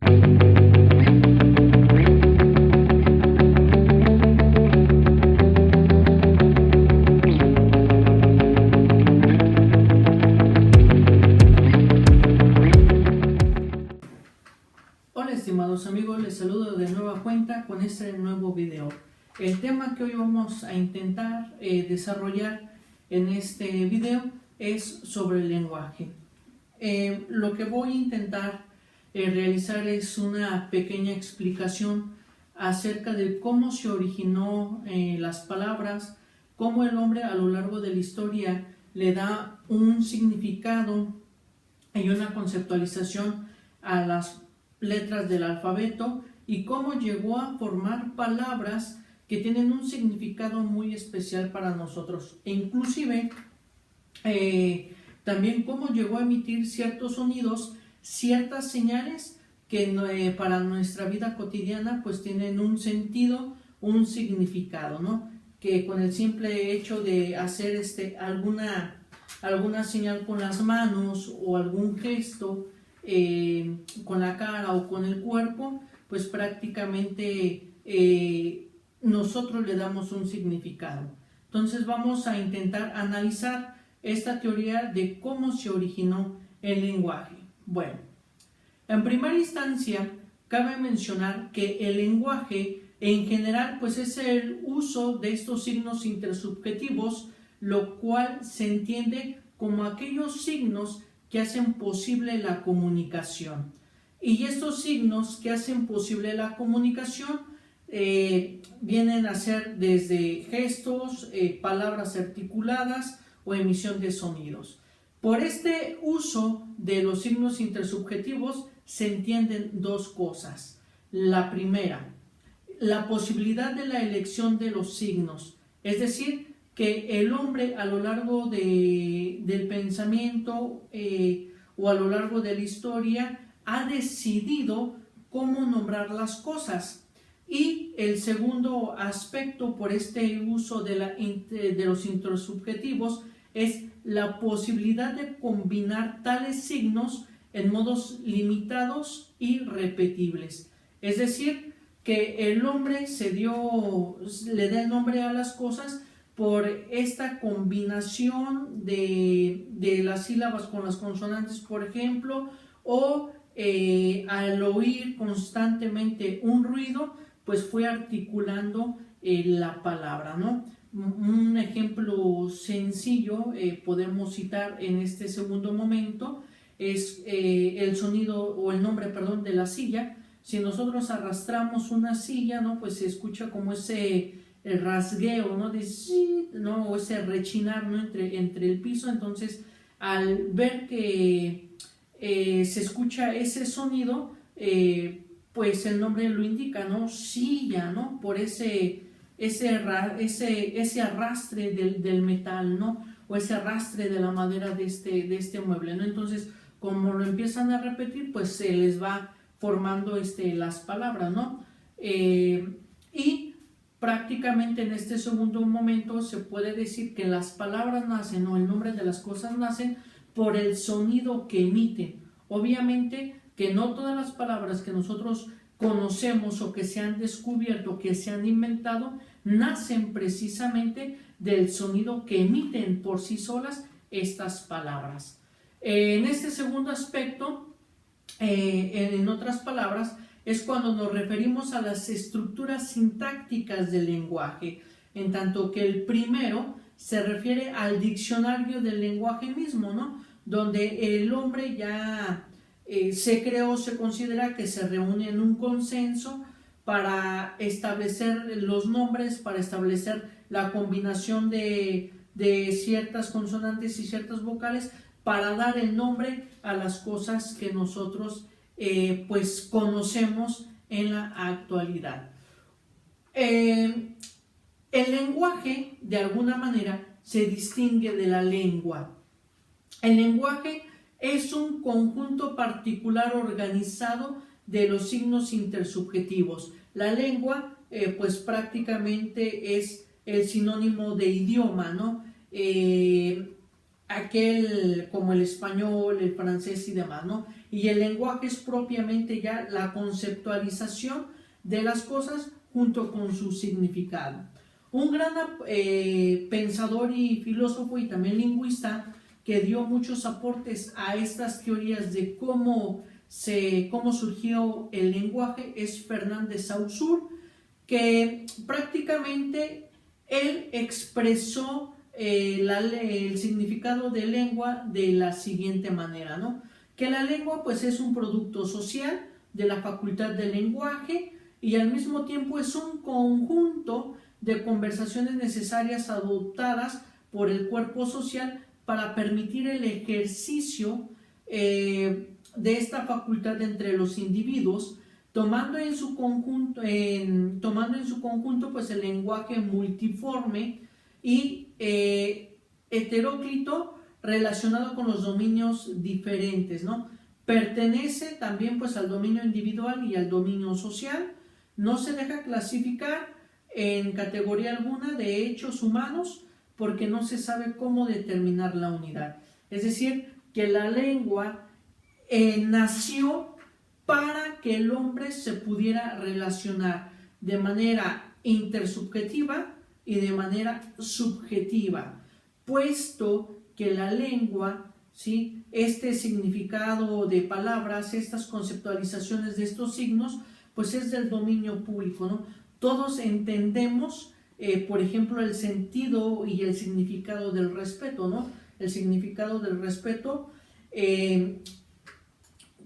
Hola estimados amigos, les saludo de nueva cuenta con este nuevo video. El tema que hoy vamos a intentar desarrollar en este video es sobre el lenguaje. Lo que voy a intentar realizar es una pequeña explicación acerca de cómo se originó las palabras, cómo el hombre a lo largo de la historia le da un significado y una conceptualización a las letras del alfabeto y cómo llegó a formar palabras que tienen un significado muy especial para nosotros, e inclusive también cómo llegó a emitir ciertos sonidos, ciertas señales que para nuestra vida cotidiana pues tienen un sentido, un significado, ¿no? Que con el simple hecho de hacer alguna señal con las manos o algún gesto con la cara o con el cuerpo, pues prácticamente nosotros le damos un significado. Entonces vamos a intentar analizar esta teoría de cómo se originó el lenguaje. Bueno, en primera instancia cabe mencionar que el lenguaje en general pues es el uso de estos signos intersubjetivos, lo cual se entiende como aquellos signos que hacen posible la comunicación. Y estos signos que hacen posible la comunicación vienen a ser desde gestos, palabras articuladas o emisión de sonidos. Por este uso de los signos intersubjetivos se entienden dos cosas. La primera, la posibilidad de la elección de los signos, es decir, que el hombre a lo largo del pensamiento o a lo largo de la historia ha decidido cómo nombrar las cosas. Y el segundo aspecto por este uso de los intersubjetivos es la posibilidad de combinar tales signos en modos limitados y repetibles. Es decir, que el hombre le da el nombre a las cosas por esta combinación de las sílabas con las consonantes, por ejemplo, o al oír constantemente un ruido, pues fue articulando la palabra, ¿no? Un ejemplo sencillo podemos citar en este segundo momento es el sonido o el nombre, perdón, de la silla. Si nosotros arrastramos una silla, ¿no? Pues se escucha como ese rasgueo, ¿no? ¿no? O ese rechinar, ¿no? entre el piso. Entonces, al ver que se escucha ese sonido, pues el nombre lo indica, ¿no? Silla, ¿no? Por ese arrastre del metal, ¿no? O ese arrastre de la madera de este mueble, ¿no? Entonces, como lo empiezan a repetir, pues se les va formando las palabras, ¿no? Y prácticamente en este segundo momento se puede decir que las palabras nacen o el nombre de las cosas nacen por el sonido que emiten. Obviamente que no todas las palabras que nosotros conocemos o que se han descubierto, que se han inventado, nacen precisamente del sonido que emiten por sí solas estas palabras. En este segundo aspecto, en otras palabras, es cuando nos referimos a las estructuras sintácticas del lenguaje, en tanto que el primero se refiere al diccionario del lenguaje mismo, ¿no? Donde el hombre ya se considera que se reúne en un consenso para establecer los nombres, para establecer la combinación de ciertas consonantes y ciertas vocales para dar el nombre a las cosas que nosotros pues conocemos en la actualidad. El lenguaje, de alguna manera, se distingue de la lengua. El lenguaje es un conjunto particular organizado de los signos intersubjetivos. La lengua, pues prácticamente es el sinónimo de idioma, ¿no? aquel como el español, el francés y demás, ¿no? Y el lenguaje es propiamente ya la conceptualización de las cosas junto con su significado. Un gran pensador y filósofo y también lingüista que dio muchos aportes a estas teorías de cómo surgió el lenguaje es Fernand de Saussure, que prácticamente él expresó el significado de lengua de la siguiente manera, ¿no? Que la lengua pues es un producto social de la facultad del lenguaje y al mismo tiempo es un conjunto de conversaciones necesarias adoptadas por el cuerpo social para permitir el ejercicio de esta facultad entre los individuos, tomando en su conjunto pues el lenguaje multiforme y heteróclito relacionado con los dominios diferentes, ¿no? Pertenece también pues al dominio individual y al dominio social. No se deja clasificar en categoría alguna de hechos humanos porque no se sabe cómo determinar la unidad. Es decir, que la lengua nació para que el hombre se pudiera relacionar de manera intersubjetiva y de manera subjetiva, puesto que la lengua, ¿sí?, este significado de palabras, estas conceptualizaciones de estos signos, pues es del dominio público, ¿no? Todos entendemos, por ejemplo, el sentido y el significado del respeto, ¿no? El significado del respeto,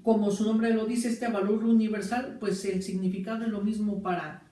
como su nombre lo dice, este valor universal, pues el significado es lo mismo para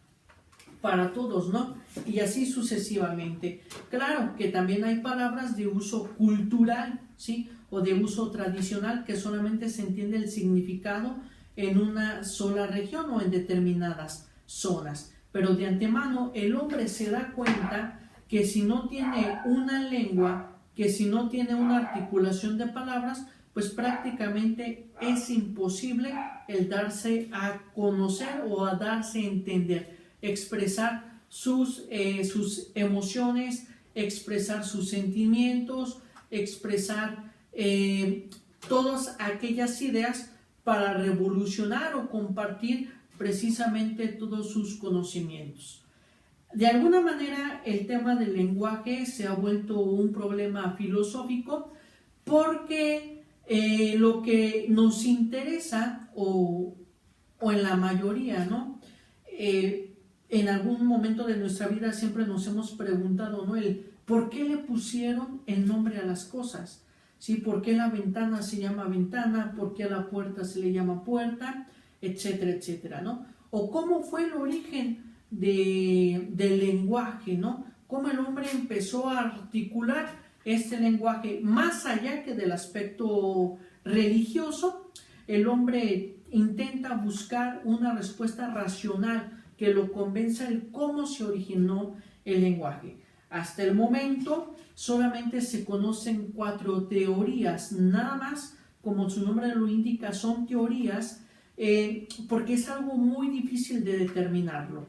todos, ¿no? Y así sucesivamente. Claro que también hay palabras de uso cultural, ¿sí?, o de uso tradicional, que solamente se entiende el significado en una sola región o en determinadas zonas. Pero de antemano el hombre se da cuenta que si no tiene una lengua, que si no tiene una articulación de palabras, pues prácticamente es imposible el darse a conocer o a darse a entender, expresar sus emociones, expresar sus sentimientos, expresar todas aquellas ideas para revolucionar o compartir precisamente todos sus conocimientos. De alguna manera el tema del lenguaje se ha vuelto un problema filosófico porque lo que nos interesa o en la mayoría, ¿no? En algún momento de nuestra vida siempre nos hemos preguntado, ¿no?, el por qué le pusieron el nombre a las cosas, ¿sí? ¿Por qué la ventana se llama ventana? ¿Por qué a la puerta se le llama puerta? Etcétera, etcétera, ¿no? O cómo fue el origen del lenguaje, ¿no? Cómo el hombre empezó a articular este lenguaje más allá que del aspecto religioso. El hombre intenta buscar una respuesta racional que lo convenza de cómo se originó el lenguaje. Hasta el momento solamente se conocen 4 teorías, nada más, como su nombre lo indica, son teorías, porque es algo muy difícil de determinarlo.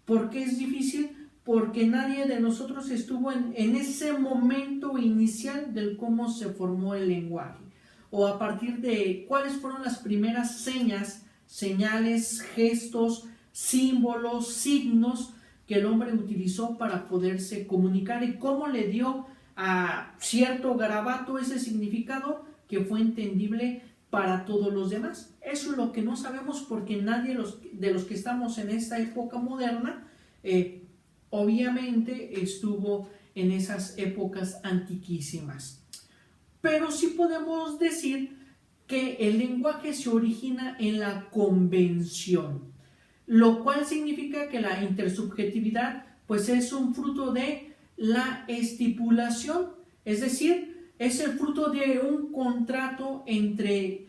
¿Por qué es difícil? Porque nadie de nosotros estuvo en ese momento inicial del cómo se formó el lenguaje, o a partir de cuáles fueron las primeras señales, gestos, símbolos, signos que el hombre utilizó para poderse comunicar y cómo le dio a cierto garabato ese significado que fue entendible para todos los demás. Eso es lo que no sabemos porque nadie de los que estamos en esta época moderna obviamente estuvo en esas épocas antiquísimas. Pero sí podemos decir que el lenguaje se origina en la convención, lo cual significa que la intersubjetividad pues es un fruto de la estipulación, es decir, es el fruto de un contrato entre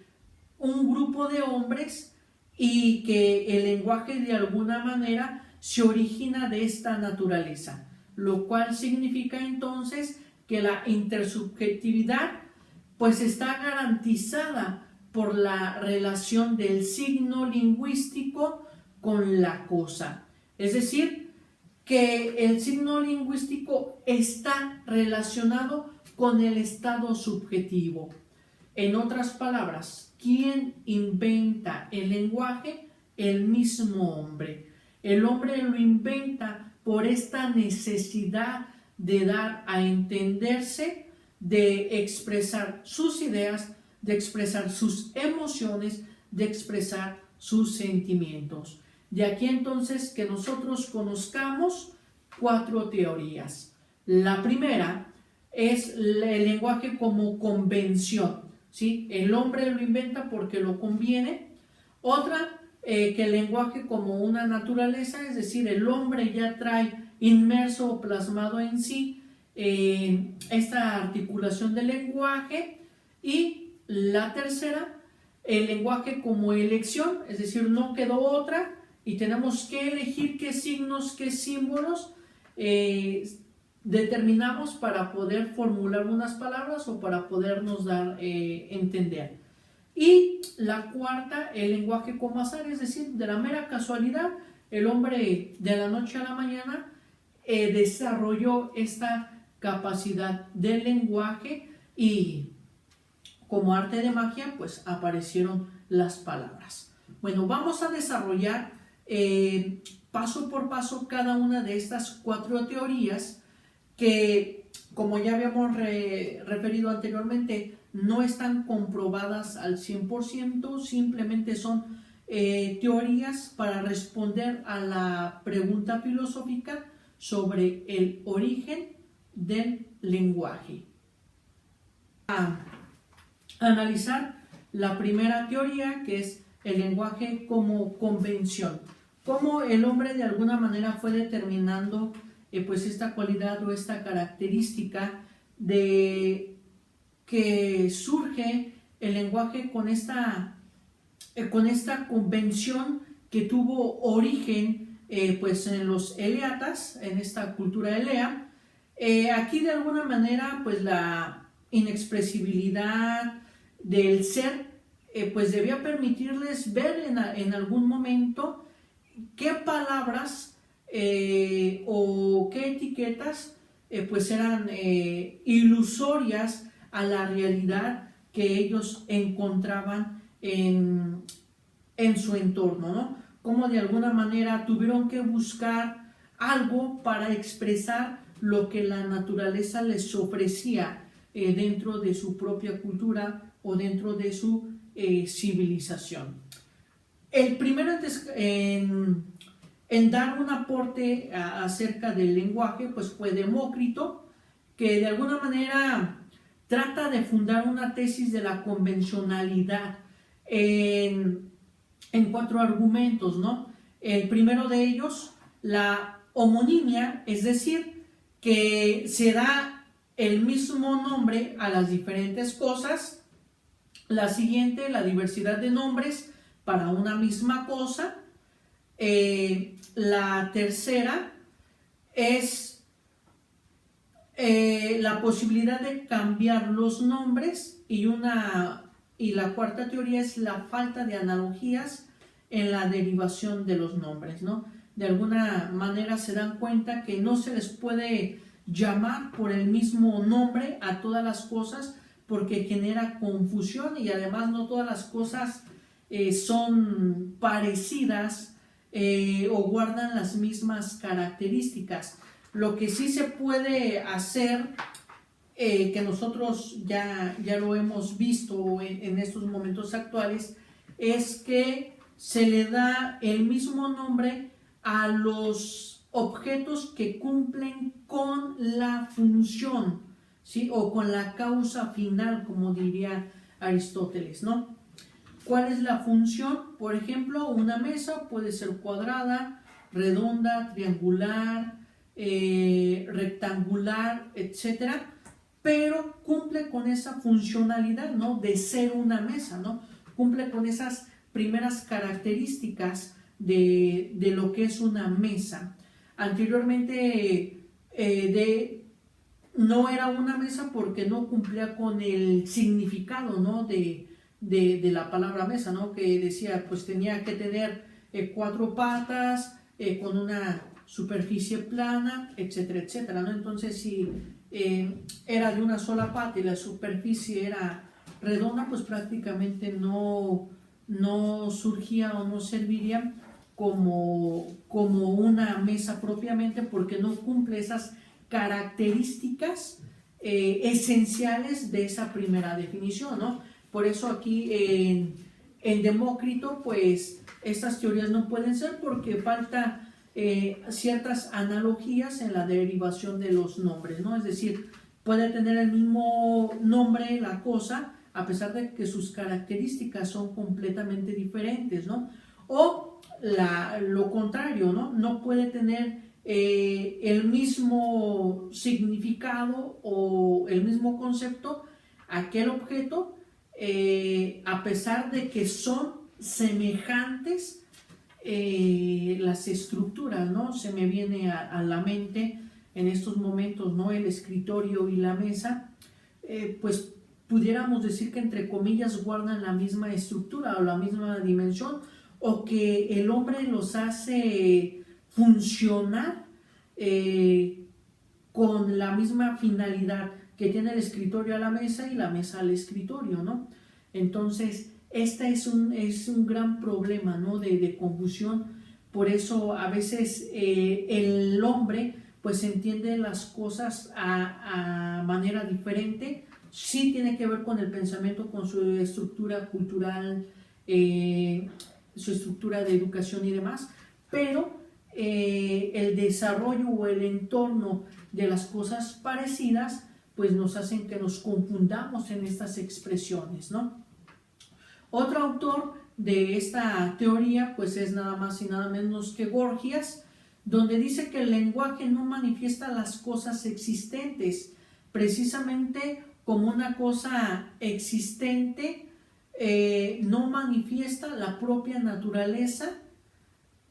un grupo de hombres y que el lenguaje de alguna manera se origina de esta naturaleza, lo cual significa entonces que la intersubjetividad pues está garantizada por la relación del signo lingüístico con la cosa. Es decir, que el signo lingüístico está relacionado con el estado subjetivo. En otras palabras, ¿quién inventa el lenguaje? El mismo hombre. El hombre lo inventa por esta necesidad de dar a entenderse, de expresar sus ideas, de expresar sus emociones, de expresar sus sentimientos. De aquí entonces que nosotros conozcamos 4 teorías. La primera es el lenguaje como convención, ¿sí? El hombre lo inventa porque lo conviene. Otra, que el lenguaje como una naturaleza, es decir, el hombre ya trae inmerso o plasmado en sí esta articulación del lenguaje. Y la tercera, el lenguaje como elección, es decir, no quedó otra y tenemos que elegir qué signos, qué símbolos determinamos para poder formular unas palabras o para podernos dar entender. Y la cuarta, el lenguaje como azar, es decir, de la mera casualidad, el hombre de la noche a la mañana desarrolló esta capacidad del lenguaje y como arte de magia, pues aparecieron las palabras. Bueno, vamos a desarrollar paso por paso cada una de estas 4 teorías que, como ya habíamos referido anteriormente, no están comprobadas al 100%, simplemente son teorías para responder a la pregunta filosófica sobre el origen del lenguaje. Analizar la primera teoría, que es el lenguaje como convención, cómo el hombre de alguna manera fue determinando pues esta cualidad o esta característica de que surge el lenguaje con esta convención que tuvo origen pues en los eleatas, en esta cultura elea. Aquí de alguna manera pues la inexpresibilidad del ser pues debía permitirles ver en algún momento qué palabras o qué etiquetas pues eran ilusorias a la realidad que ellos encontraban en su entorno, ¿no? Como de alguna manera tuvieron que buscar algo para expresar lo que la naturaleza les ofrecía dentro de su propia cultura o dentro de su civilización. El primero en dar un aporte acerca del lenguaje pues fue Demócrito, que de alguna manera trata de fundar una tesis de la convencionalidad en 4 argumentos, ¿no? El primero de ellos, la homonimia, es decir, que se da el mismo nombre a las diferentes cosas. La siguiente, la diversidad de nombres para una misma cosa. La tercera es la posibilidad de cambiar los nombres y la cuarta teoría es la falta de analogías en la derivación de los nombres, ¿no? De alguna manera se dan cuenta que no se les puede llamar por el mismo nombre a todas las cosas porque genera confusión y además no todas las cosas son parecidas o guardan las mismas características. Lo que sí se puede hacer, que nosotros ya lo hemos visto en estos momentos actuales, es que se le da el mismo nombre a los objetos que cumplen con la función, ¿sí? O con la causa final, como diría Aristóteles, ¿no? ¿Cuál es la función? Por ejemplo, una mesa puede ser cuadrada, redonda, triangular, rectangular, etcétera, pero cumple con esa funcionalidad, ¿no? De ser una mesa, ¿no? Cumple con esas primeras características de lo que es una mesa. Anteriormente no era una mesa porque no cumplía con el significado, ¿no? de la palabra mesa, ¿no? Que decía, pues tenía que tener 4 patas, con una superficie plana, etcétera, etcétera, ¿no? Entonces, si era de una sola pata y la superficie era redonda, pues prácticamente no surgía o no serviría como una mesa propiamente, porque no cumple esas características esenciales de esa primera definición, ¿no? Por eso aquí en Demócrito, pues estas teorías no pueden ser, porque falta ciertas analogías en la derivación de los nombres, ¿no? Es decir, puede tener el mismo nombre la cosa, a pesar de que sus características son completamente diferentes, ¿no? O lo contrario, ¿no? No puede tener el mismo significado o el mismo concepto aquel objeto, a pesar de que son semejantes las estructuras, ¿no? Se me viene a la mente en estos momentos, ¿no? El escritorio y la mesa, pues pudiéramos decir que entre comillas guardan la misma estructura o la misma dimensión, o que el hombre los hace funcionar con la misma finalidad que tiene el escritorio a la mesa y la mesa al escritorio, ¿no? Entonces, este es un gran problema, ¿no? de confusión. Por eso a veces el hombre pues entiende las cosas a manera diferente. Sí tiene que ver con el pensamiento, con su estructura cultural, su estructura de educación y demás, pero el desarrollo o el entorno de las cosas parecidas pues nos hacen que nos confundamos en estas expresiones, ¿no? Otro autor de esta teoría pues es nada más y nada menos que Gorgias, donde dice que el lenguaje no manifiesta las cosas existentes, precisamente como una cosa existente no manifiesta la propia naturaleza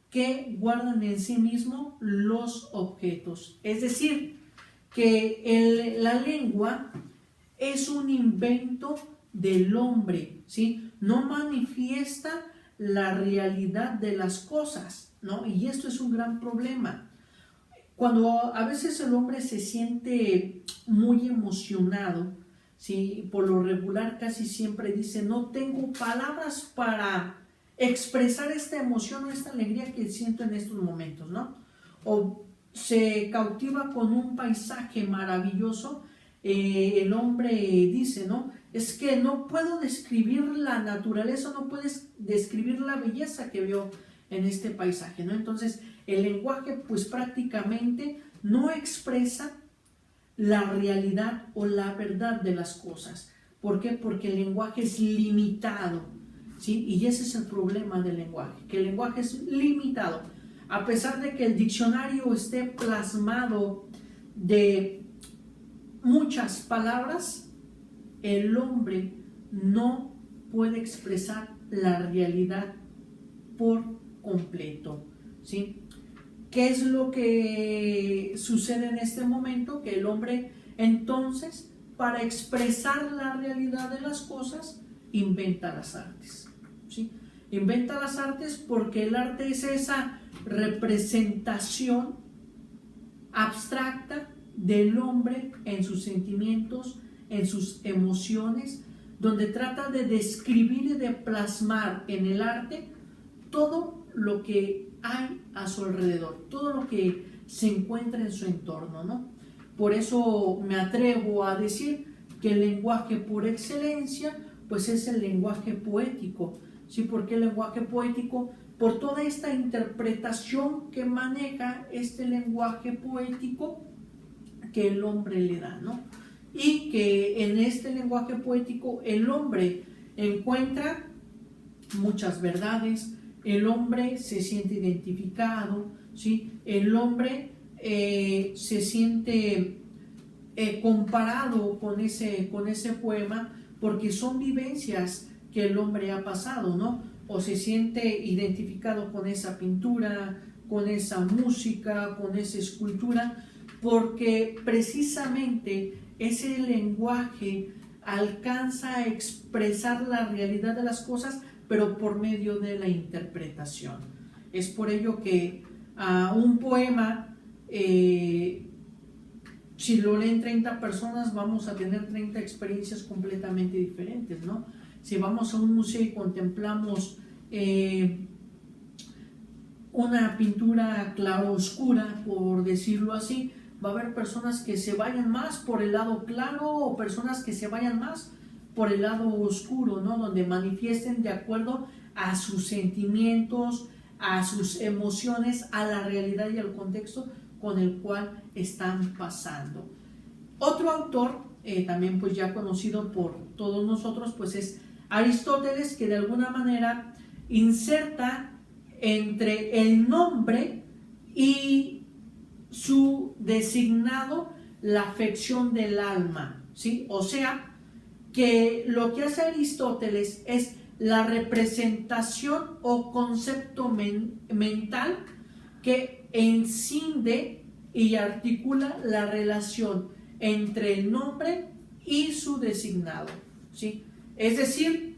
que guardan en sí mismo los objetos. Es decir, que la lengua es un invento del hombre, ¿sí? No manifiesta la realidad de las cosas, ¿no? Y esto es un gran problema. Cuando a veces el hombre se siente muy emocionado, ¿sí? Por lo regular casi siempre dice, no tengo palabras para expresar esta emoción o esta alegría que siento en estos momentos, ¿no? O se cautiva con un paisaje maravilloso, el hombre dice, ¿no? Es que no puedo describir la naturaleza, no puedes describir la belleza que veo en este paisaje, ¿no? Entonces, el lenguaje, pues prácticamente no expresa la realidad o la verdad de las cosas. ¿Por qué? Porque el lenguaje es limitado, ¿sí? Y ese es el problema del lenguaje, que el lenguaje es limitado. A pesar de que el diccionario esté plasmado de muchas palabras, el hombre no puede expresar la realidad por completo, ¿sí? ¿Qué es lo que sucede en este momento? Que el hombre, entonces, para expresar la realidad de las cosas, inventa las artes, ¿sí? Inventa las artes porque el arte es esa representación abstracta del hombre en sus sentimientos, en sus emociones, donde trata de describir y de plasmar en el arte todo lo que hay a su alrededor, todo lo que se encuentra en su entorno, ¿no? Por eso me atrevo a decir que el lenguaje por excelencia pues es el lenguaje poético, ¿sí? ¿Por qué el lenguaje poético? Por toda esta interpretación que maneja este lenguaje poético que el hombre le da, ¿no? Y que en este lenguaje poético el hombre encuentra muchas verdades, el hombre se siente identificado, ¿sí? El hombre se siente comparado con ese poema, porque son vivencias que el hombre ha pasado, ¿no? O se siente identificado con esa pintura, con esa música, con esa escultura, porque precisamente ese lenguaje alcanza a expresar la realidad de las cosas, pero por medio de la interpretación. Es por ello que un poema si lo leen 30 personas, vamos a tener 30 experiencias completamente diferentes, ¿no? Si vamos a un museo y contemplamos una pintura claroscura, por decirlo así, va a haber personas que se vayan más por el lado claro o personas que se vayan más por el lado oscuro, ¿no? Donde manifiesten de acuerdo a sus sentimientos, a sus emociones, a la realidad y al contexto con el cual están pasando. Otro autor, también pues ya conocido por todos nosotros, pues es Aristóteles, que de alguna manera inserta entre el nombre y su designado la afección del alma, ¿sí? O sea, que lo que hace Aristóteles es la representación o concepto mental que encinde y articula la relación entre el nombre y su designado, ¿sí? Es decir,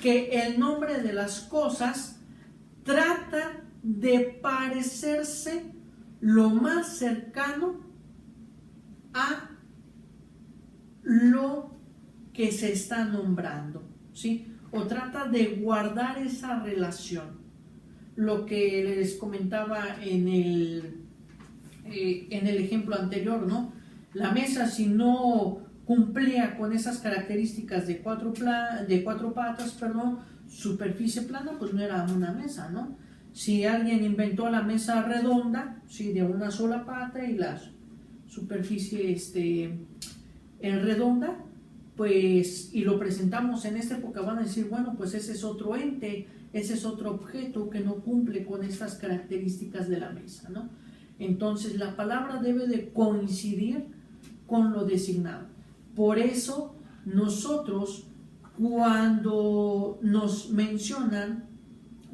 que el nombre de las cosas trata de parecerse lo más cercano a lo que se está nombrando, ¿sí? O trata de guardar esa relación. Lo que les comentaba en el ejemplo anterior, ¿no? La mesa, si no cumplía con esas características de cuatro patas, superficie plana, pues no era una mesa, ¿no? Si alguien inventó la mesa redonda, ¿sí? De una sola pata y la superficie redonda, pues, y lo presentamos en esta época, van a decir, bueno, pues ese es otro ente, ese es otro objeto que no cumple con estas características de la mesa, ¿no? Entonces la palabra debe de coincidir con lo designado. Por eso nosotros, cuando nos mencionan,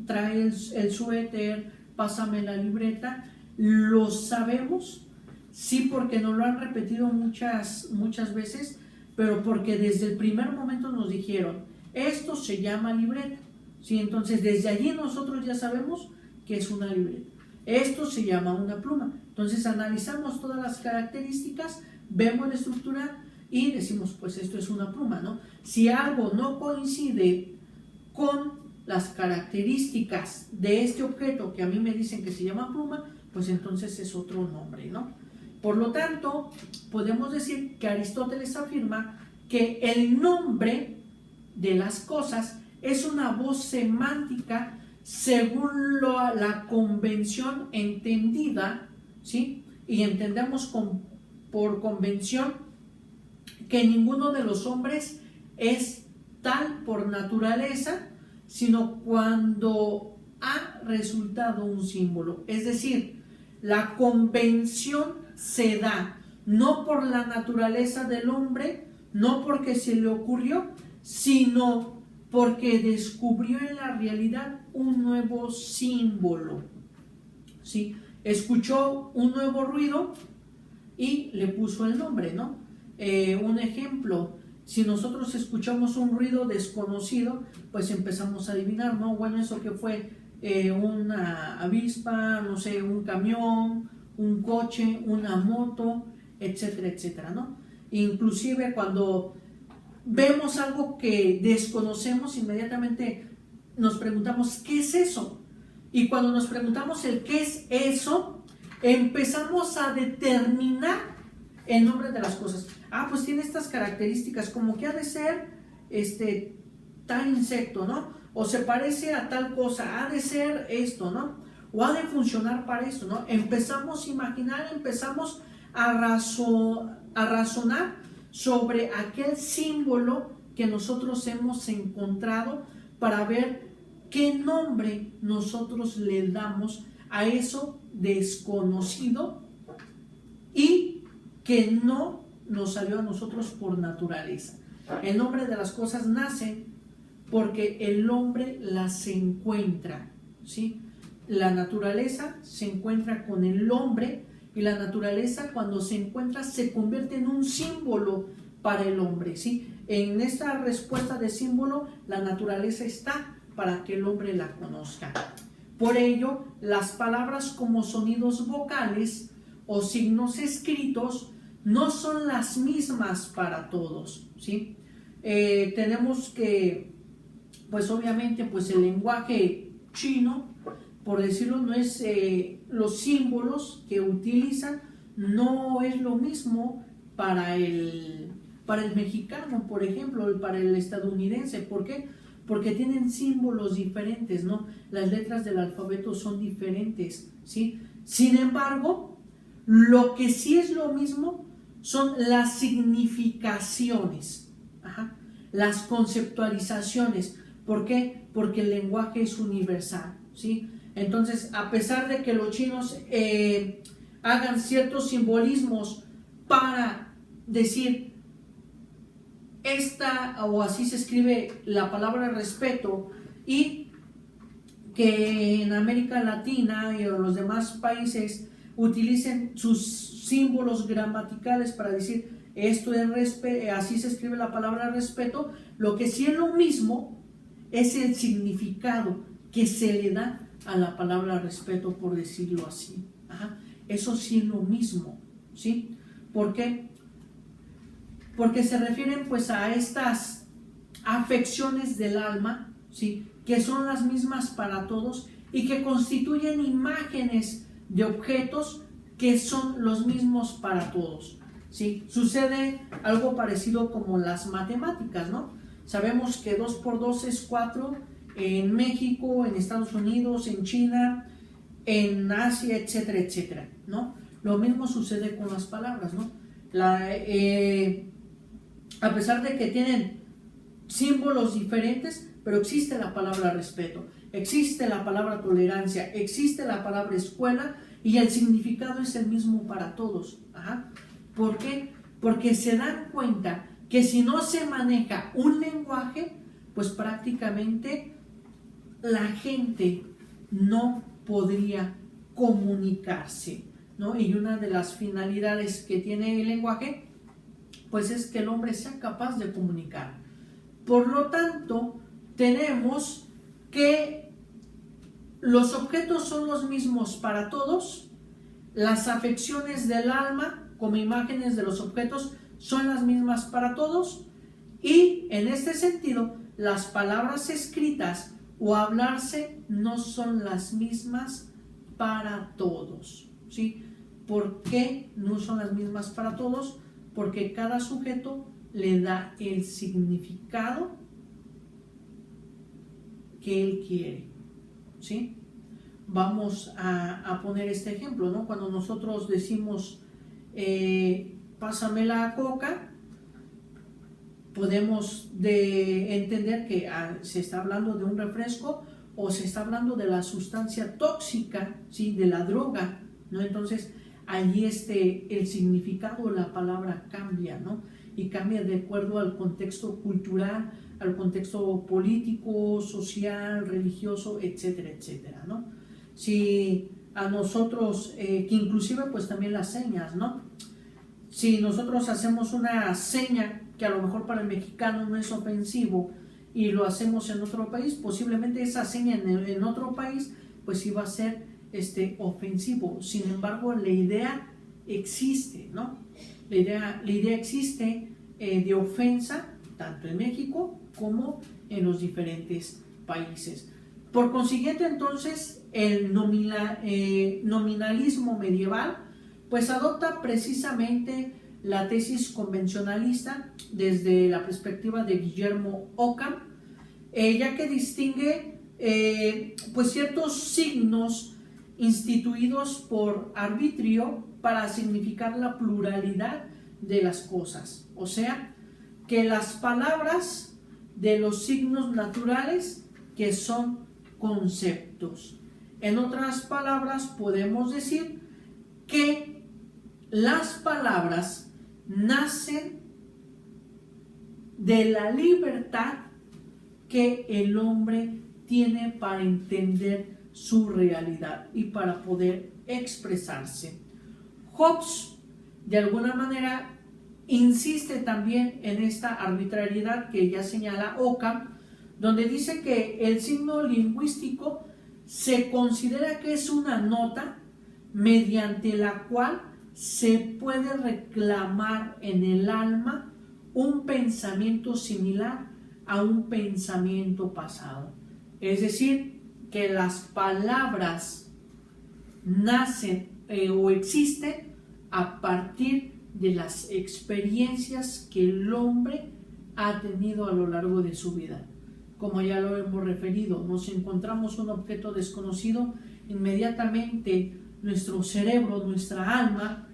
trae el suéter, pásame la libreta, lo sabemos, sí, porque nos lo han repetido muchas veces, pero porque desde el primer momento nos dijeron, esto se llama libreta, ¿sí? Entonces desde allí nosotros ya sabemos que es una libreta. Esto se llama una pluma. Entonces analizamos todas las características, vemos la estructura y decimos, pues esto es una pluma, ¿no? Si algo no coincide con las características de este objeto que a mí me dicen que se llama pluma, pues entonces es otro nombre, ¿no? Por lo tanto, podemos decir que Aristóteles afirma que el nombre de las cosas es una voz semántica según la convención entendida, ¿sí? Y entendemos por convención que ninguno de los hombres es tal por naturaleza, sino cuando ha resultado un símbolo. Es decir, la convención se da no por la naturaleza del hombre, no porque se le ocurrió, sino porque descubrió en la realidad un nuevo símbolo, ¿sí? Escuchó un nuevo ruido y le puso el nombre, ¿no? Un ejemplo, si nosotros escuchamos un ruido desconocido, pues empezamos a adivinar, ¿no? Bueno, ¿eso qué fue? Una avispa, no sé, un camión, un coche, una moto, etcétera, etcétera, ¿no? Inclusive cuando vemos algo que desconocemos, inmediatamente nos preguntamos, ¿qué es eso? Y cuando nos preguntamos el qué es eso, empezamos a determinar el nombre de las cosas. Ah, pues tiene estas características, como que ha de ser tal insecto, ¿no? O se parece a tal cosa, ha de ser esto, ¿no? O ha de funcionar para esto, ¿no? Empezamos a imaginar, empezamos a razonar sobre aquel símbolo que nosotros hemos encontrado para ver qué nombre nosotros le damos a eso desconocido y que no nos salió a nosotros por naturaleza. El nombre de las cosas nace porque el hombre las encuentra, ¿sí? La naturaleza se encuentra con el hombre y la naturaleza, cuando se encuentra, se convierte en un símbolo para el hombre, ¿sí? En esta respuesta de símbolo, la naturaleza está para que el hombre la conozca. Por ello, las palabras como sonidos vocales o signos escritos no son las mismas para todos, ¿sí? Tenemos que, pues obviamente, pues el lenguaje chino, por decirlo, no es, los símbolos que utilizan no es lo mismo para el mexicano, por ejemplo, para el estadounidense. ¿Por qué? Porque tienen símbolos diferentes, ¿no? Las letras del alfabeto son diferentes, ¿sí? Sin embargo, lo que sí es lo mismo son las significaciones, ajá, las conceptualizaciones. ¿Por qué? Porque el lenguaje es universal, ¿sí? Entonces, a pesar de que los chinos hagan ciertos simbolismos para decir esta, o así se escribe la palabra respeto, y que en América Latina y en los demás países utilicen sus símbolos gramaticales para decir esto es respeto, así se escribe la palabra respeto, lo que sí es lo mismo es el significado que se le da a la palabra respeto, por decirlo así. Ajá. Eso sí es lo mismo, ¿sí? ¿Por qué? Porque se refieren pues a estas afecciones del alma, ¿sí? Que son las mismas para todos y que constituyen imágenes de objetos que son los mismos para todos, ¿sí? Sucede algo parecido como las matemáticas, ¿no? Sabemos que 2 por 2 es 4 en México, en Estados Unidos, en China, en Asia, etcétera, etcétera, ¿no? Lo mismo sucede con las palabras, ¿no? A pesar de que tienen símbolos diferentes, pero existe la palabra respeto, existe la palabra tolerancia, existe la palabra escuela, y el significado es el mismo para todos. Ajá. ¿Por qué? Porque se dan cuenta que si no se maneja un lenguaje, pues prácticamente la gente no podría comunicarse, ¿no? Y una de las finalidades que tiene el lenguaje, pues es que el hombre sea capaz de comunicar. Por lo tanto, tenemos que los objetos son los mismos para todos, las afecciones del alma como imágenes de los objetos son las mismas para todos, y en este sentido las palabras escritas o hablarse no son las mismas para todos, ¿sí? ¿Por qué no son las mismas para todos? Porque cada sujeto le da el significado que él quiere, ¿sí? Vamos a poner este ejemplo, ¿no? Cuando nosotros decimos pásame la coca, podemos entender que se está hablando de un refresco o se está hablando de la sustancia tóxica, ¿sí? De la droga, ¿no? Entonces allí el significado de la palabra cambia, ¿no? Y cambia de acuerdo al contexto cultural, al contexto político, social, religioso, etcétera, etcétera, ¿no? Si a nosotros, que inclusive pues también las señas, ¿no? Si nosotros hacemos una seña que a lo mejor para el mexicano no es ofensivo y lo hacemos en otro país, posiblemente esa seña en otro país pues sí va a ser ofensivo. Sin embargo, la idea existe, ¿no? La idea existe de ofensa tanto en México como en los diferentes países. Por consiguiente, entonces, el nominalismo medieval pues adopta precisamente la tesis convencionalista desde la perspectiva de Guillermo Ockham, ya que distingue pues ciertos signos instituidos por arbitrio para significar la pluralidad de las cosas, o sea, que las palabras de los signos naturales que son conceptos. En otras palabras, podemos decir que las palabras nacen de la libertad que el hombre tiene para entender su realidad y para poder expresarse. Hobbes, de alguna manera, insiste también en esta arbitrariedad que ya señala Ockham, donde dice que el signo lingüístico se considera que es una nota mediante la cual se puede reclamar en el alma un pensamiento similar a un pensamiento pasado. Es decir, que las palabras nacen o existen a partir de las experiencias que el hombre ha tenido a lo largo de su vida. Como ya lo hemos referido, nos encontramos un objeto desconocido, inmediatamente nuestro cerebro, nuestra alma,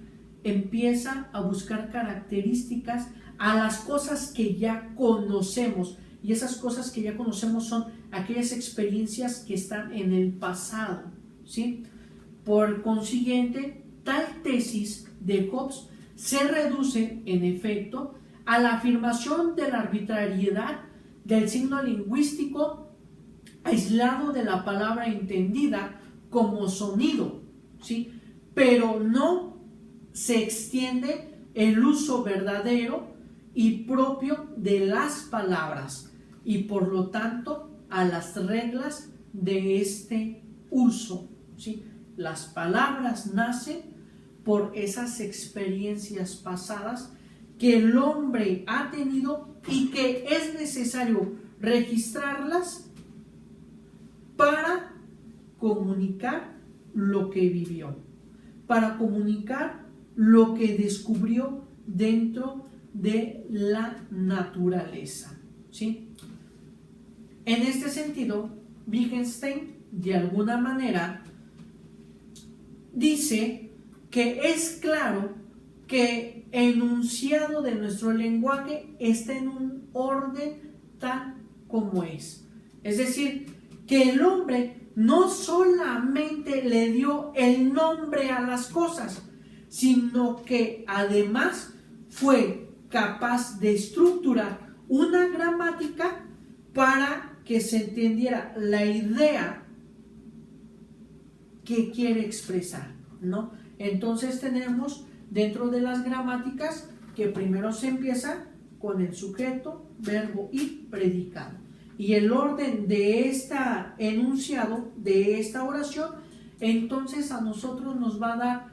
empieza a buscar características a las cosas que ya conocemos. Y esas cosas que ya conocemos son aquellas experiencias que están en el pasado, ¿sí? Por consiguiente, tal tesis de Hobbes se reduce, en efecto, a la afirmación de la arbitrariedad del signo lingüístico aislado de la palabra entendida como sonido, ¿sí? Pero no se extiende el uso verdadero y propio de las palabras y por lo tanto a las reglas de este uso, ¿sí? Las palabras nacen por esas experiencias pasadas que el hombre ha tenido y que es necesario registrarlas para comunicar lo que vivió, para comunicar lo que descubrió dentro de la naturaleza, ¿sí? En este sentido, Wittgenstein, de alguna manera, dice que es claro que el enunciado de nuestro lenguaje está en un orden tal como es. Es decir, que el hombre no solamente le dio el nombre a las cosas, sino que además fue capaz de estructurar una gramática para que se entendiera la idea que quiere expresar, ¿no? Entonces tenemos dentro de las gramáticas que primero se empieza con el sujeto, verbo y predicado. Y el orden de este enunciado, de esta oración, entonces a nosotros nos va a dar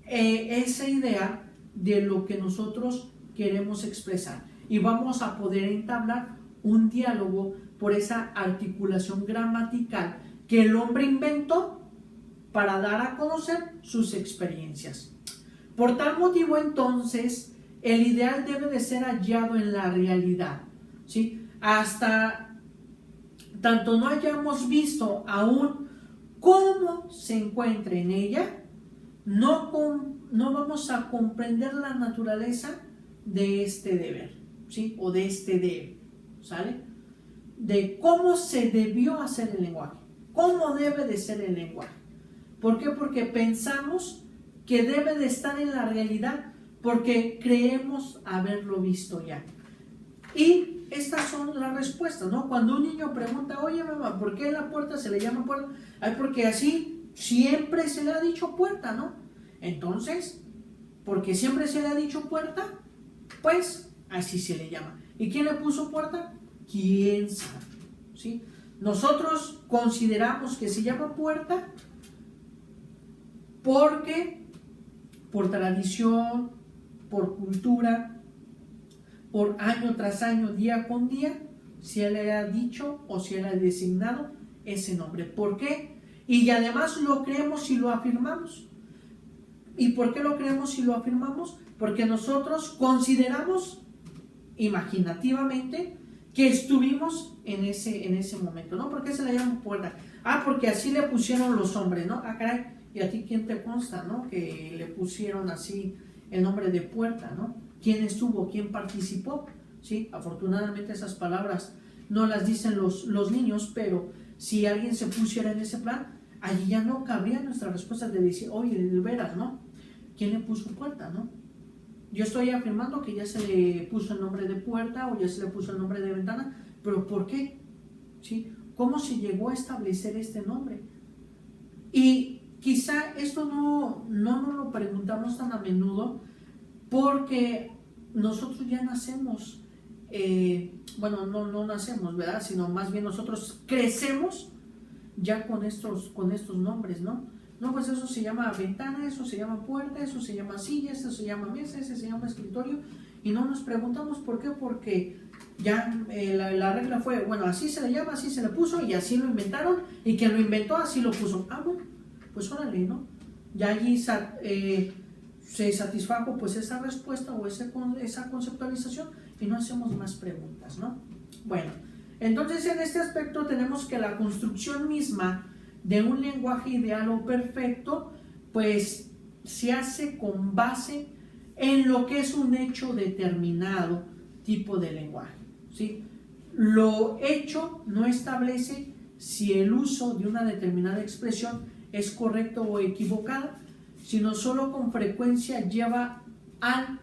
esa idea de lo que nosotros queremos expresar. Y vamos a poder entablar un diálogo por esa articulación gramatical que el hombre inventó para dar a conocer sus experiencias. Por tal motivo, entonces, el ideal debe de ser hallado en la realidad, ¿sí? Hasta tanto no hayamos visto aún cómo se encuentra en ella, no vamos a comprender la naturaleza de este deber, ¿sí? O de este debe, ¿sale? De cómo se debió hacer el lenguaje, cómo debe de ser el lenguaje. ¿Por qué? Porque pensamos que debe de estar en la realidad, porque creemos haberlo visto ya. Y estas son las respuestas, ¿no? Cuando un niño pregunta, oye mamá, ¿por qué la puerta se le llama puerta? Ay, porque así siempre se le ha dicho puerta, ¿no? Entonces, porque siempre se le ha dicho puerta, pues así se le llama. ¿Y quién le puso puerta? ¿Quién sabe? ¿Sí? Nosotros consideramos que se llama puerta porque por tradición, por cultura, por año tras año, día con día, se le ha dicho o se le ha designado ese nombre. ¿Por qué? Y además lo creemos y lo afirmamos. ¿Y por qué lo creemos y lo afirmamos? Porque nosotros consideramos imaginativamente que estuvimos en ese momento, ¿no? ¿Por qué se le llama puerta? Ah, porque así le pusieron los hombres, ¿no? Ah, caray, ¿y a ti quién te consta, no? Que le pusieron así el nombre de puerta, ¿no? ¿Quién estuvo? ¿Quién participó? ¿Sí? Afortunadamente esas palabras no las dicen los niños, pero si alguien se pusiera en ese plan, allí ya no cabría nuestra respuesta de decir, oye, de veras, ¿no? ¿Quién le puso puerta, no? Yo estoy afirmando que ya se le puso el nombre de puerta o ya se le puso el nombre de ventana, pero ¿por qué? ¿Sí? ¿Cómo se llegó a establecer este nombre? Y quizá esto no nos lo preguntamos tan a menudo porque nosotros ya nacemos, bueno, no nacemos, ¿verdad? Sino más bien nosotros crecemos ya con estos nombres, ¿no? No, pues eso se llama ventana, eso se llama puerta, eso se llama silla, eso se llama mesa, ese se llama escritorio. Y no nos preguntamos por qué, porque ya la regla fue, bueno, así se le llama, así se le puso y así lo inventaron, y quien lo inventó así lo puso. Ah, bueno, pues órale, ¿no? Ya allí se satisfajo pues esa respuesta o esa conceptualización y no hacemos más preguntas, ¿no? Bueno, entonces en este aspecto tenemos que la construcción misma de un lenguaje ideal o perfecto pues se hace con base en lo que es un hecho determinado tipo de lenguaje, ¿sí? Lo hecho no establece si el uso de una determinada expresión es correcto o equivocado, sino solo con frecuencia lleva al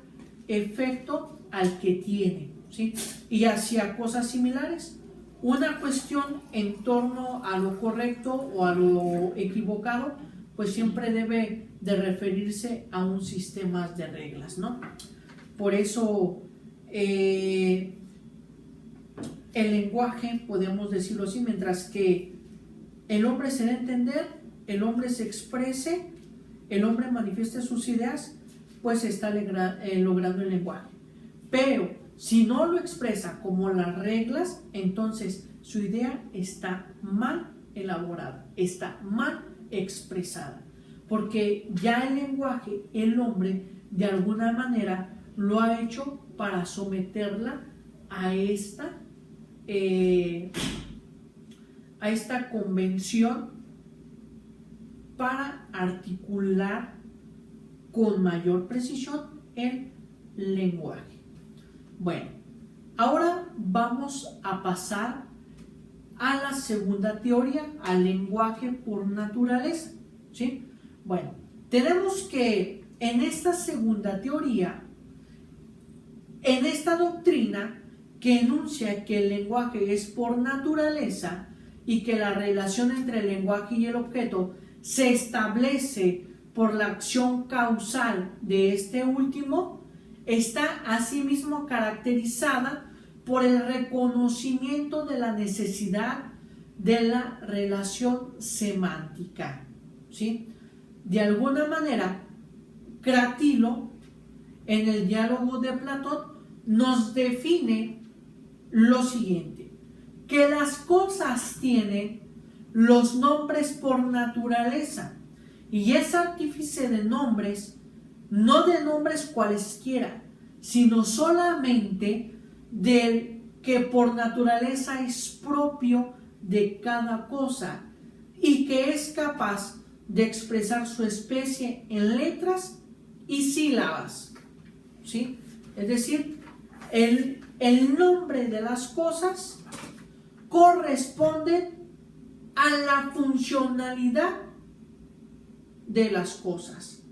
efecto al que tiene, ¿sí? Y hacia cosas similares. Una cuestión en torno a lo correcto o a lo equivocado, pues siempre debe de referirse a un sistema de reglas, ¿no? Por eso el lenguaje, podemos decirlo así, mientras que el hombre se dé a entender, el hombre se exprese, el hombre manifieste sus ideas, pues está logrando el lenguaje. Pero si no lo expresa como las reglas, entonces su idea está mal elaborada, está mal expresada, porque ya el lenguaje, el hombre, de alguna manera lo ha hecho para someterla a esta convención, para articular con mayor precisión el lenguaje. Bueno, ahora vamos a pasar a la segunda teoría, al lenguaje por naturaleza, ¿sí? Bueno, tenemos que en esta segunda teoría, en esta doctrina que enuncia que el lenguaje es por naturaleza y que la relación entre el lenguaje y el objeto se establece por la acción causal de este último, está asimismo caracterizada por el reconocimiento de la necesidad de la relación semántica, ¿sí? De alguna manera, Cratilo, en el diálogo de Platón, nos define lo siguiente: que las cosas tienen los nombres por naturaleza, y es artífice de nombres, no de nombres cualesquiera, sino solamente del que por naturaleza es propio de cada cosa y que es capaz de expresar su especie en letras y sílabas, ¿sí? Es decir, el nombre de las cosas corresponde a la funcionalidad de las cosas,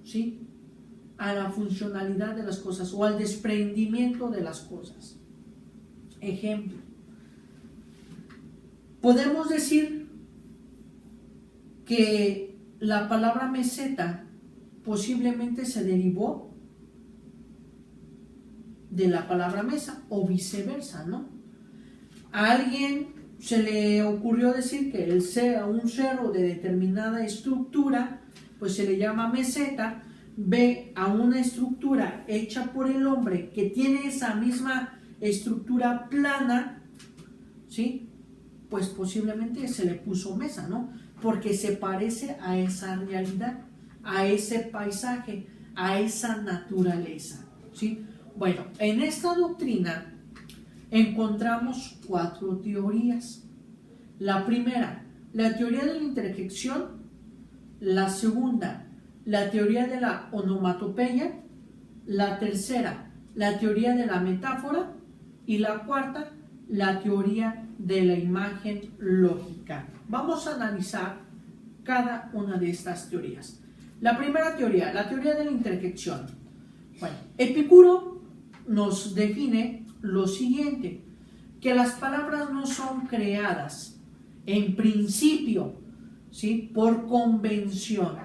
¿sí? A la funcionalidad de las cosas o al desprendimiento de las cosas. Ejemplo, podemos decir que la palabra meseta posiblemente se derivó de la palabra mesa o viceversa, ¿no? A alguien se le ocurrió decir que un cerro de determinada estructura pues se le llama meseta, ve a una estructura hecha por el hombre que tiene esa misma estructura plana, ¿sí? Pues posiblemente se le puso mesa, ¿no? Porque se parece a esa realidad, a ese paisaje, a esa naturaleza, ¿sí? Bueno, en esta doctrina encontramos 4 teorías. La primera, la teoría de la interjección. La segunda, la teoría de la onomatopeya. La tercera, la teoría de la metáfora. Y la cuarta, la teoría de la imagen lógica. Vamos a analizar cada una de estas teorías. La primera teoría, la teoría de la interjección. Bueno, Epicuro nos define lo siguiente: que las palabras no son creadas en principio, ¿sí?, por convención,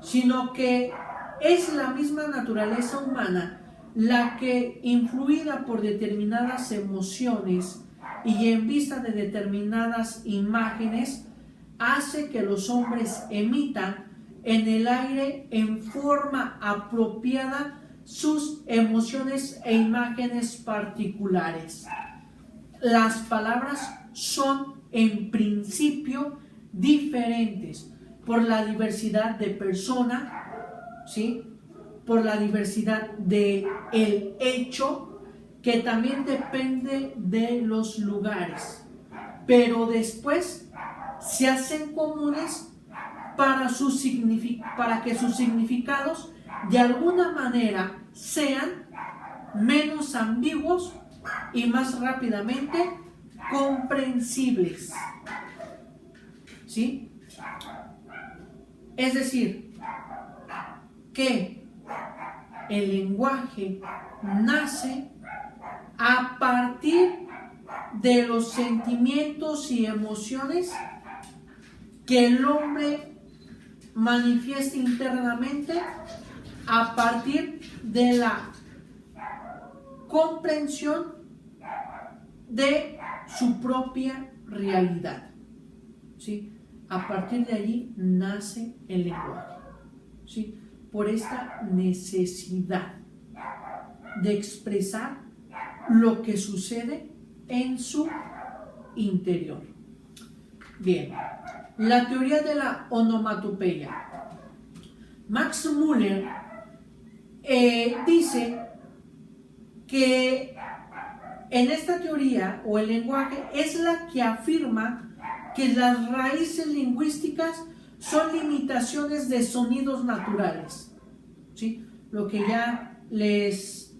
sino que es la misma naturaleza humana la que, influida por determinadas emociones y en vista de determinadas imágenes, hace que los hombres emitan en el aire en forma apropiada sus emociones e imágenes particulares. Las palabras son en principio diferentes por la diversidad de persona, ¿sí? Por la diversidad de el hecho, que también depende de los lugares, pero después se hacen comunes para que sus significados de alguna manera sean menos ambiguos y más rápidamente comprensibles, ¿sí? Es decir, que el lenguaje nace a partir de los sentimientos y emociones que el hombre manifiesta internamente a partir de la comprensión de su propia realidad, ¿sí? A partir de allí nace el lenguaje, ¿sí? Por esta necesidad de expresar lo que sucede en su interior. Bien, la teoría de la onomatopeya. Max Müller dice que en esta teoría, o el lenguaje, es la que afirma que las raíces lingüísticas son limitaciones de sonidos naturales, ¿sí? Lo que ya les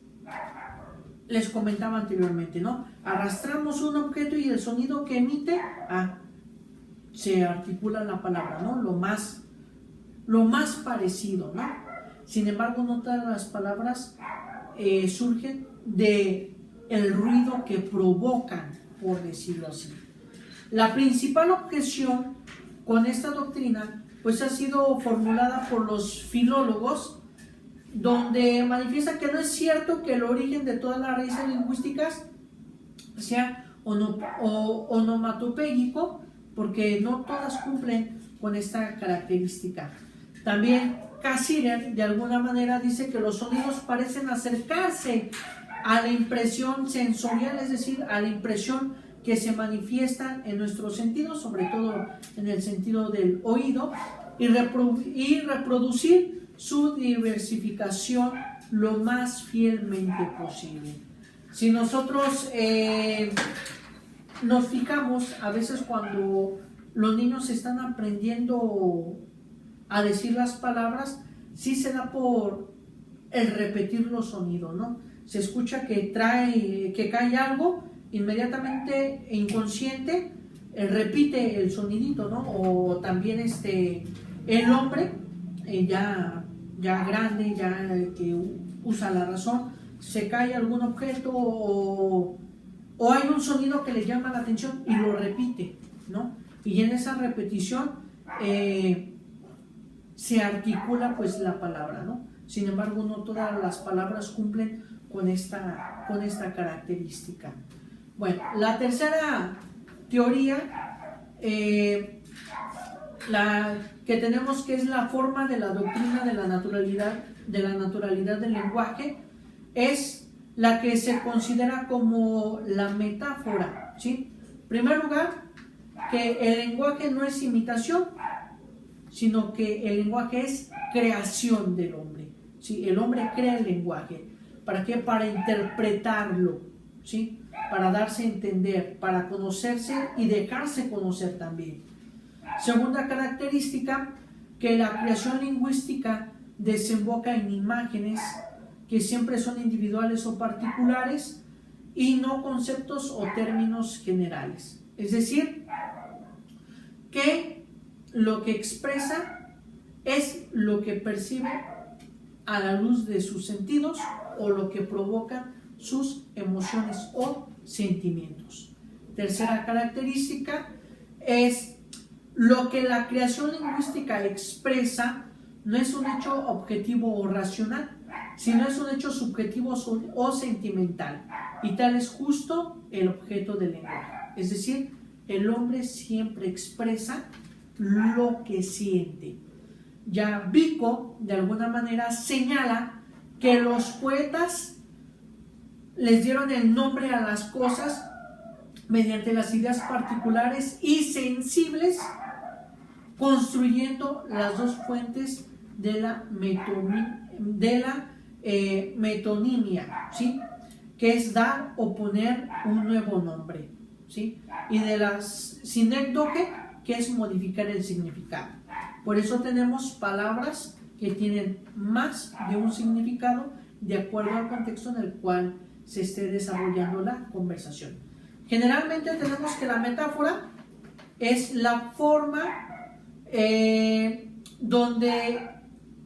comentaba anteriormente, ¿no? Arrastramos un objeto y el sonido que emite, se articula la palabra, ¿no? Lo más parecido, ¿no? Sin embargo, no todas las palabras surgen de el ruido que provocan, por decirlo así. La principal objeción con esta doctrina pues ha sido formulada por los filólogos, donde manifiesta que no es cierto que el origen de todas las raíces lingüísticas sea onomatopéyico, porque no todas cumplen con esta característica. También Cassirer de alguna manera dice que los sonidos parecen acercarse a la impresión sensorial, es decir, a la impresión que se manifiesta en nuestros sentidos, sobre todo en el sentido del oído, y reproducir su diversificación lo más fielmente posible. Si nosotros nos fijamos, a veces cuando los niños están aprendiendo a decir las palabras, sí se da por el repetir los sonidos, ¿no? Se escucha que cae algo, inmediatamente inconsciente repite el sonidito, ¿no? O también el hombre ya grande, ya que usa la razón, se cae algún objeto o hay un sonido que le llama la atención y lo repite, ¿no? Y en esa repetición se articula pues la palabra, ¿no? Sin embargo, no todas las palabras cumplen con esta característica. Bueno, la tercera teoría, la que tenemos, que es la forma de la doctrina de la naturalidad del lenguaje, es la que se considera como la metáfora, ¿sí? En primer lugar, que el lenguaje no es imitación, sino que el lenguaje es creación del hombre, ¿sí? El hombre crea el lenguaje. ¿Para qué? Para interpretarlo, ¿sí? Para darse a entender, para conocerse y dejarse conocer también. Segunda característica, que la creación lingüística desemboca en imágenes que siempre son individuales o particulares y no conceptos o términos generales. Es decir, que lo que expresa es lo que percibe a la luz de sus sentidos o lo que provocan sus emociones o sentimientos. Tercera característica es lo que la creación lingüística expresa no es un hecho objetivo o racional, sino es un hecho subjetivo o sentimental, y tal es justo el objeto del lenguaje. Es decir, el hombre siempre expresa lo que siente. Ya Vico, de alguna manera, señala que los poetas les dieron el nombre a las cosas mediante las ideas particulares y sensibles, construyendo las dos fuentes de la metonimia, ¿sí? Que es dar o poner un nuevo nombre, ¿sí? Y de la sinécdoque, que es modificar el significado. Por eso tenemos palabras que tienen más de un significado de acuerdo al contexto en el cual se esté desarrollando la conversación. Generalmente tenemos que la metáfora es la forma donde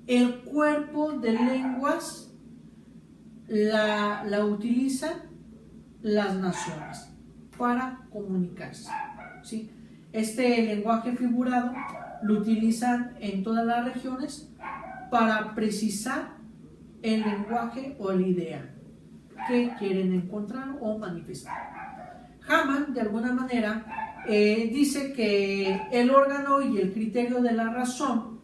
el cuerpo de lenguas la utilizan las naciones para comunicarse, ¿sí? Este lenguaje figurado lo utilizan en todas las regiones para precisar el lenguaje o la idea que quieren encontrar o manifestar. Hamann, de alguna manera, dice que el órgano y el criterio de la razón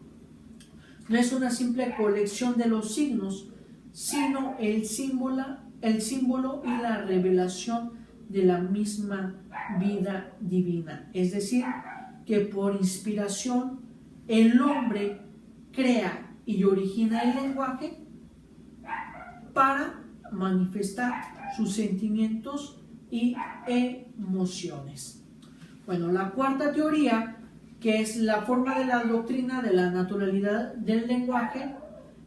no es una simple colección de los signos, sino el símbolo y la revelación de la misma vida divina. Es decir, que por inspiración el hombre crea y origina el lenguaje para manifestar sus sentimientos y emociones. Bueno, la cuarta teoría, que es la forma de la doctrina de la naturalidad del lenguaje,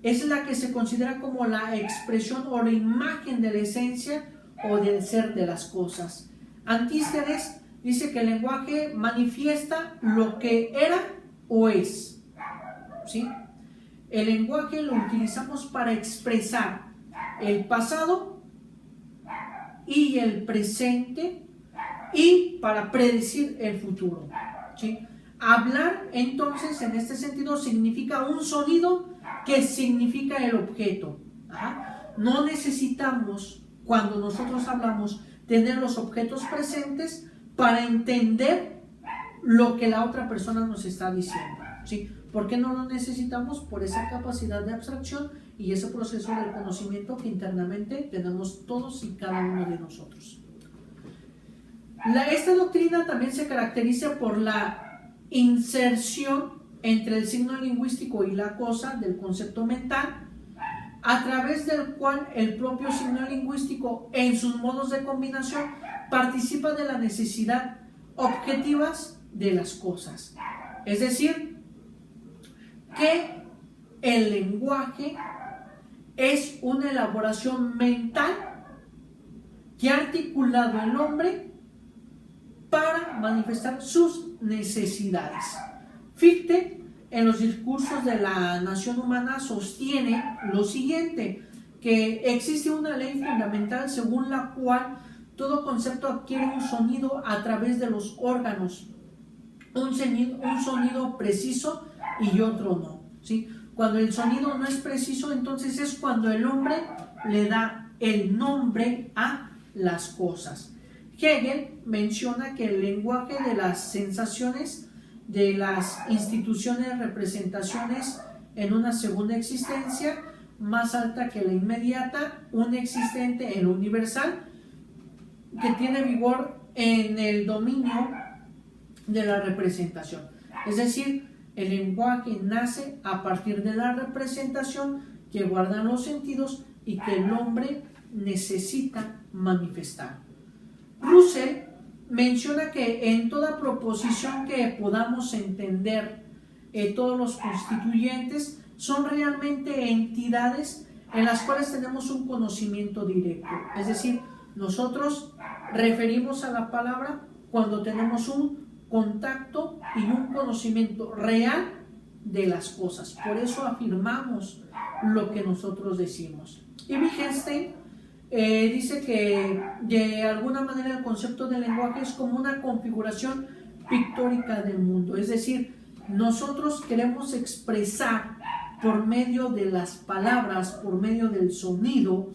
es la que se considera como la expresión o la imagen de la esencia o del ser de las cosas. Antístenes dice que el lenguaje manifiesta lo que era o es, ¿sí? El lenguaje lo utilizamos para expresar el pasado y el presente y para predecir el futuro, ¿sí? Hablar, entonces, en este sentido, significa un sonido que significa el objeto. No necesitamos, cuando nosotros hablamos, tener los objetos presentes para entender lo que la otra persona nos está diciendo, ¿sí? ¿Por qué no lo necesitamos? Por esa capacidad de abstracción y ese proceso del conocimiento que internamente tenemos todos y cada uno de nosotros. Esta doctrina también se caracteriza por la inserción entre el signo lingüístico y la cosa del concepto mental, a través del cual el propio signo lingüístico en sus modos de combinación participa de las necesidades objetivas de las cosas. Es decir, que el lenguaje es una elaboración mental que ha articulado el hombre para manifestar sus necesidades. Fichte, en los discursos de la nación humana, sostiene lo siguiente, que existe una ley fundamental según la cual todo concepto adquiere un sonido a través de los órganos, un sonido preciso y otro no, ¿sí? Cuando el sonido no es preciso, entonces es cuando el hombre le da el nombre a las cosas. Hegel menciona que el lenguaje de las sensaciones, de las instituciones, representaciones en una segunda existencia más alta que la inmediata, una existente en lo universal, que tiene vigor en el dominio de la representación. Es decir, el lenguaje nace a partir de la representación que guardan los sentidos y que el hombre necesita manifestar. Russell menciona que en toda proposición que podamos entender, todos los constituyentes son realmente entidades en las cuales tenemos un conocimiento directo. Es decir, nosotros referimos a la palabra cuando tenemos un contacto y un conocimiento real de las cosas. Por eso afirmamos lo que nosotros decimos. Y Wittgenstein dice que de alguna manera el concepto del lenguaje es como una configuración pictórica del mundo. Es decir, nosotros queremos expresar por medio de las palabras, por medio del sonido,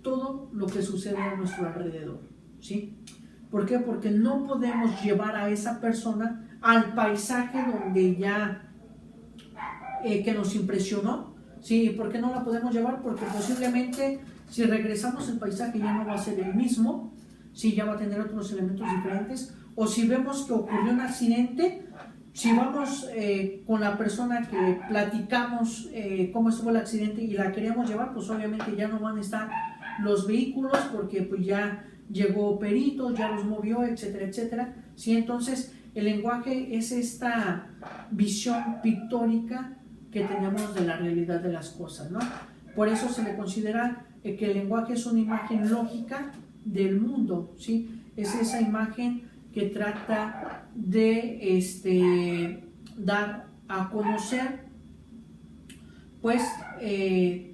todo lo que sucede a nuestro alrededor, ¿sí? ¿Por qué? Porque no podemos llevar a esa persona al paisaje donde ya que nos impresionó. Sí, ¿por qué no la podemos llevar? Porque posiblemente si regresamos el paisaje ya no va a ser el mismo, sí, ya va a tener otros elementos diferentes, o si vemos que ocurrió un accidente, si vamos con la persona que platicamos cómo estuvo el accidente y la queríamos llevar, pues obviamente ya no van a estar los vehículos porque pues ya llegó peritos, ya los movió, etcétera, etcétera. Sí, entonces el lenguaje es esta visión pictórica que tenemos de la realidad de las cosas, ¿no? Por eso se le considera que el lenguaje es una imagen lógica del mundo, ¿sí? Es esa imagen que trata de dar a conocer pues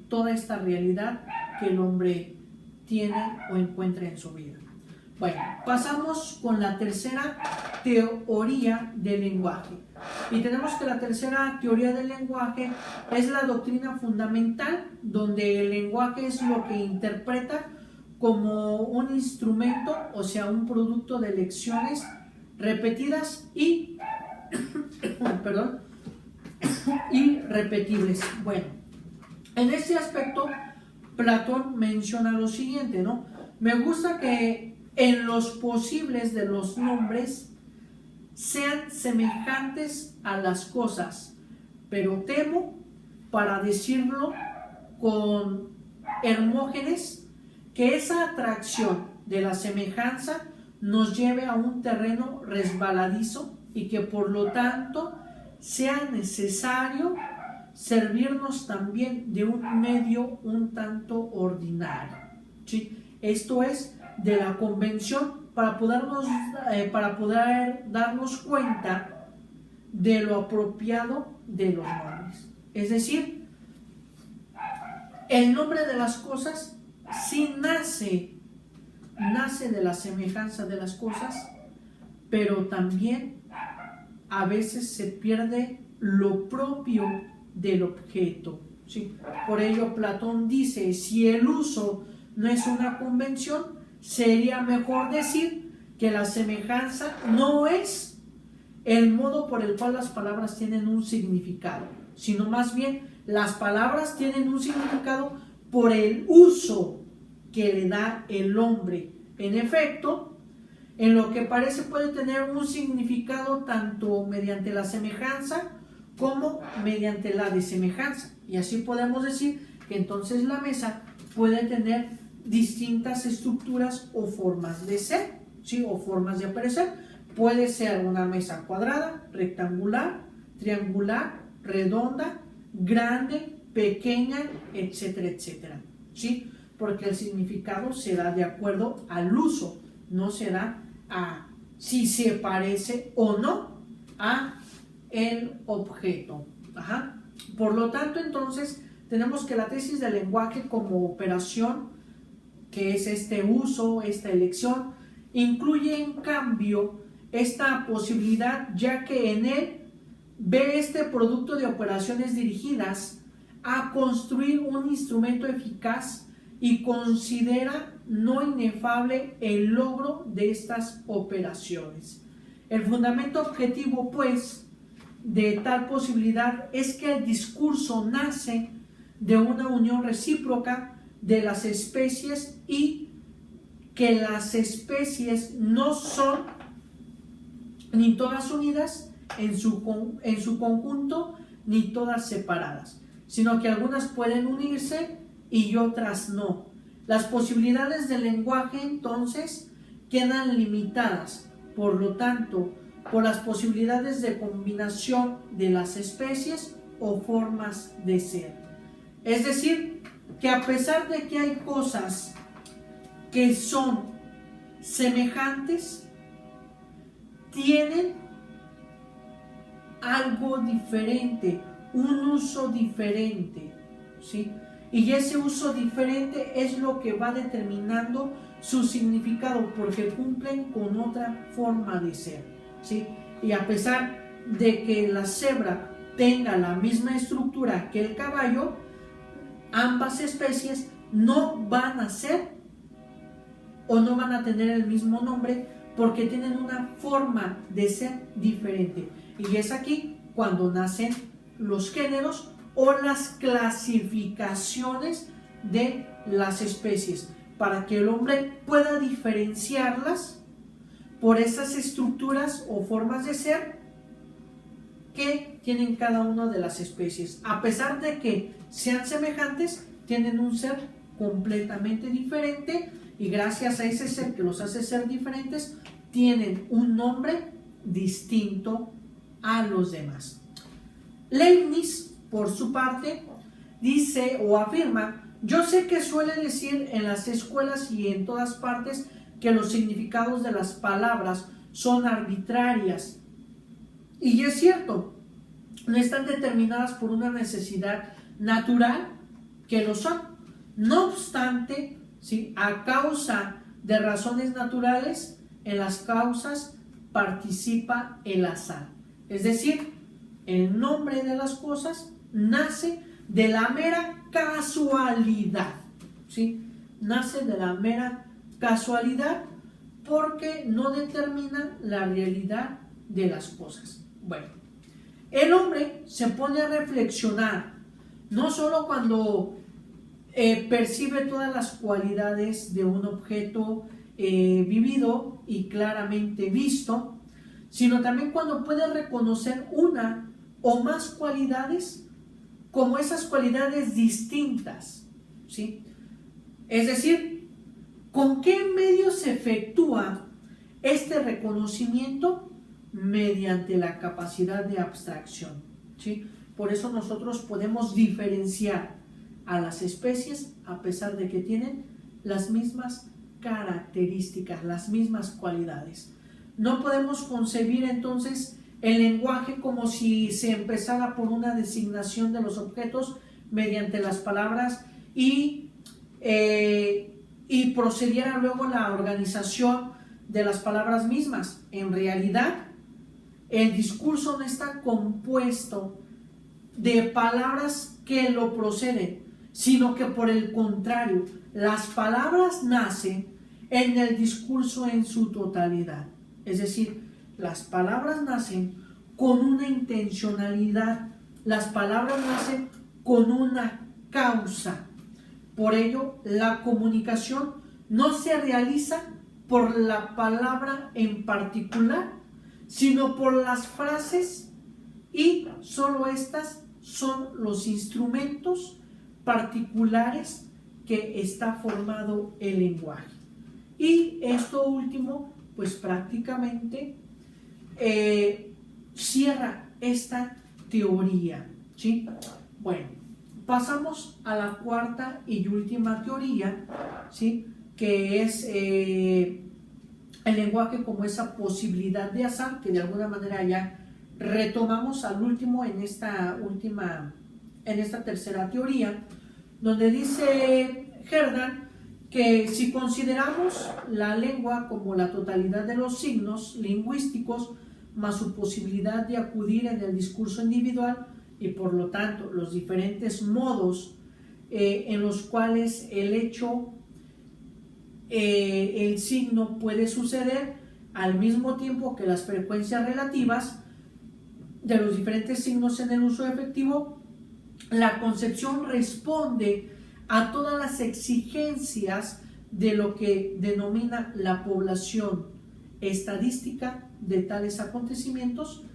toda esta realidad que el hombre tiene o encuentra en su vida. Bueno, pasamos con la tercera teoría del lenguaje. Y tenemos que la tercera teoría del lenguaje es la doctrina fundamental, donde el lenguaje es lo que interpreta como un instrumento, o sea, un producto de lecciones repetidas y, perdón, irrepetibles. Bueno, en este aspecto, Platón menciona lo siguiente, ¿no? Me gusta que en los posibles de los nombres sean semejantes a las cosas, pero temo, para decirlo con Hermógenes, que esa atracción de la semejanza nos lleve a un terreno resbaladizo y que por lo tanto sea necesario servirnos también de un medio un tanto ordinario, ¿sí? Esto es de la convención para poder darnos cuenta de lo apropiado de los nombres. Es decir, el nombre de las cosas sí nace de la semejanza de las cosas, pero también a veces se pierde lo propio del objeto, ¿sí? Por ello Platón dice, si el uso no es una convención, sería mejor decir que la semejanza no es el modo por el cual las palabras tienen un significado, sino más bien las palabras tienen un significado por el uso que le da el hombre. En efecto, en lo que parece puede tener un significado tanto mediante la semejanza como mediante la desemejanza. Y así podemos decir que entonces la mesa puede tener distintas estructuras o formas de ser, ¿sí? O formas de aparecer. Puede ser una mesa cuadrada, rectangular, triangular, redonda, grande, pequeña, etcétera, etcétera, ¿sí? Porque el significado se da de acuerdo al uso, no se da a si se parece o no a el objeto. Ajá. Por lo tanto, entonces, tenemos que la tesis del lenguaje como operación, que es este uso, esta elección, incluye en cambio esta posibilidad, ya que en él ve este producto de operaciones dirigidas a construir un instrumento eficaz y considera no inefable el logro de estas operaciones. El fundamento objetivo, pues, de tal posibilidad es que el discurso nace de una unión recíproca de las especies y que las especies no son ni todas unidas en su conjunto ni todas separadas, sino que algunas pueden unirse y otras no. Las posibilidades del lenguaje entonces quedan limitadas, por lo tanto, por las posibilidades de combinación de las especies o formas de ser. Es decir, que a pesar de que hay cosas que son semejantes, tienen algo diferente, un uso diferente, ¿sí? Y ese uso diferente es lo que va determinando su significado, porque cumplen con otra forma de ser, ¿sí? Y a pesar de que la cebra tenga la misma estructura que el caballo, ambas especies no van a ser o no van a tener el mismo nombre porque tienen una forma de ser diferente. Y es aquí cuando nacen los géneros o las clasificaciones de las especies, para que el hombre pueda diferenciarlas por esas estructuras o formas de ser que tienen cada una de las especies. A pesar de que sean semejantes, tienen un ser completamente diferente, y gracias a ese ser que los hace ser diferentes, tienen un nombre distinto a los demás. Leibniz, por su parte, dice o afirma: yo sé que suele decir en las escuelas y en todas partes que los significados de las palabras son arbitrarias. Y es cierto, no están determinadas por una necesidad natural, que lo son. No obstante, ¿sí?, a causa de razones naturales, en las causas participa el azar. Es decir, el nombre de las cosas nace de la mera casualidad, ¿sí? Nace de la mera casualidad porque no determina la realidad de las cosas. Bueno, el hombre se pone a reflexionar, no solo cuando percibe todas las cualidades de un objeto vivido y claramente visto, sino también cuando puede reconocer una o más cualidades como esas cualidades distintas, ¿sí? Es decir, ¿con qué medios se efectúa este reconocimiento? Mediante la capacidad de abstracción, ¿sí? Por eso nosotros podemos diferenciar a las especies a pesar de que tienen las mismas características, las mismas cualidades. No podemos concebir entonces el lenguaje como si se empezara por una designación de los objetos mediante las palabras y procediera luego la organización de las palabras mismas. En realidad, el discurso no está compuesto de palabras que lo proceden, sino que por el contrario, las palabras nacen en el discurso en su totalidad. Es decir, las palabras nacen con una intencionalidad, las palabras nacen con una causa. Por ello, la comunicación no se realiza por la palabra en particular, sino por las frases, y solo estas son los instrumentos particulares que está formado el lenguaje. Y esto último, pues prácticamente cierra esta teoría, ¿sí? Bueno, pasamos a la cuarta y última teoría, ¿sí?, que es el lenguaje como esa posibilidad de azar, que de alguna manera ya retomamos al último en esta tercera teoría, donde dice Herder que si consideramos la lengua como la totalidad de los signos lingüísticos más su posibilidad de acudir en el discurso individual y por lo tanto los diferentes modos en los cuales el signo puede suceder al mismo tiempo que las frecuencias relativas de los diferentes signos en el uso efectivo, la concepción responde a todas las exigencias de lo que denomina la población estadística de tales acontecimientos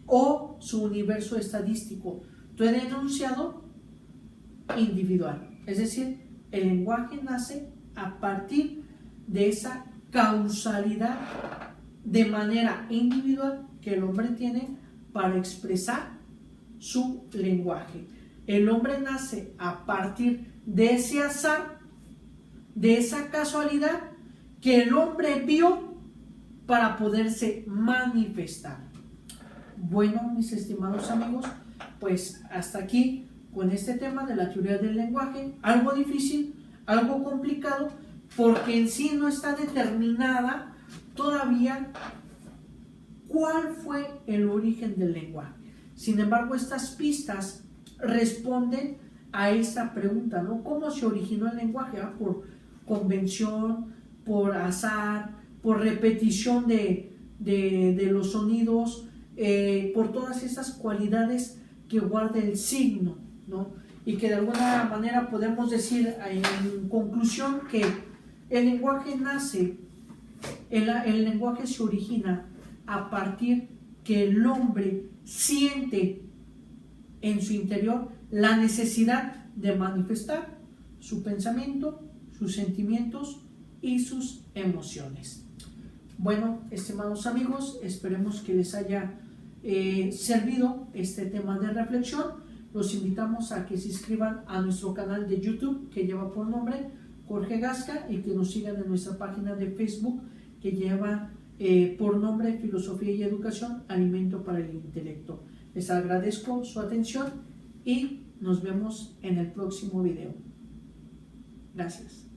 o su universo estadístico, todo el enunciado individual. Es decir, el lenguaje nace a partir de esa causalidad de manera individual que el hombre tiene para expresar su lenguaje. El hombre nace a partir de ese azar, de esa casualidad que el hombre vio para poderse manifestar. Bueno, mis estimados amigos, pues hasta aquí con este tema de la teoría del lenguaje, algo difícil, algo complicado, porque en sí no está determinada todavía cuál fue el origen del lenguaje. Sin embargo, estas pistas responden a esta pregunta, ¿no? ¿Cómo se originó el lenguaje? Por convención, por azar, por repetición de los sonidos, por todas esas cualidades que guarde el signo, ¿no? Y que de alguna manera podemos decir en conclusión que el lenguaje nace, el lenguaje se origina a partir que el hombre siente en su interior la necesidad de manifestar su pensamiento, sus sentimientos y sus emociones. Bueno, estimados amigos, esperemos que les haya servido este tema de reflexión. Los invitamos a que se inscriban a nuestro canal de YouTube que lleva por nombre Jorge Gasca y que nos sigan en nuestra página de Facebook que lleva por nombre Filosofía y Educación, Alimento para el Intelecto. Les agradezco su atención y nos vemos en el próximo video. Gracias.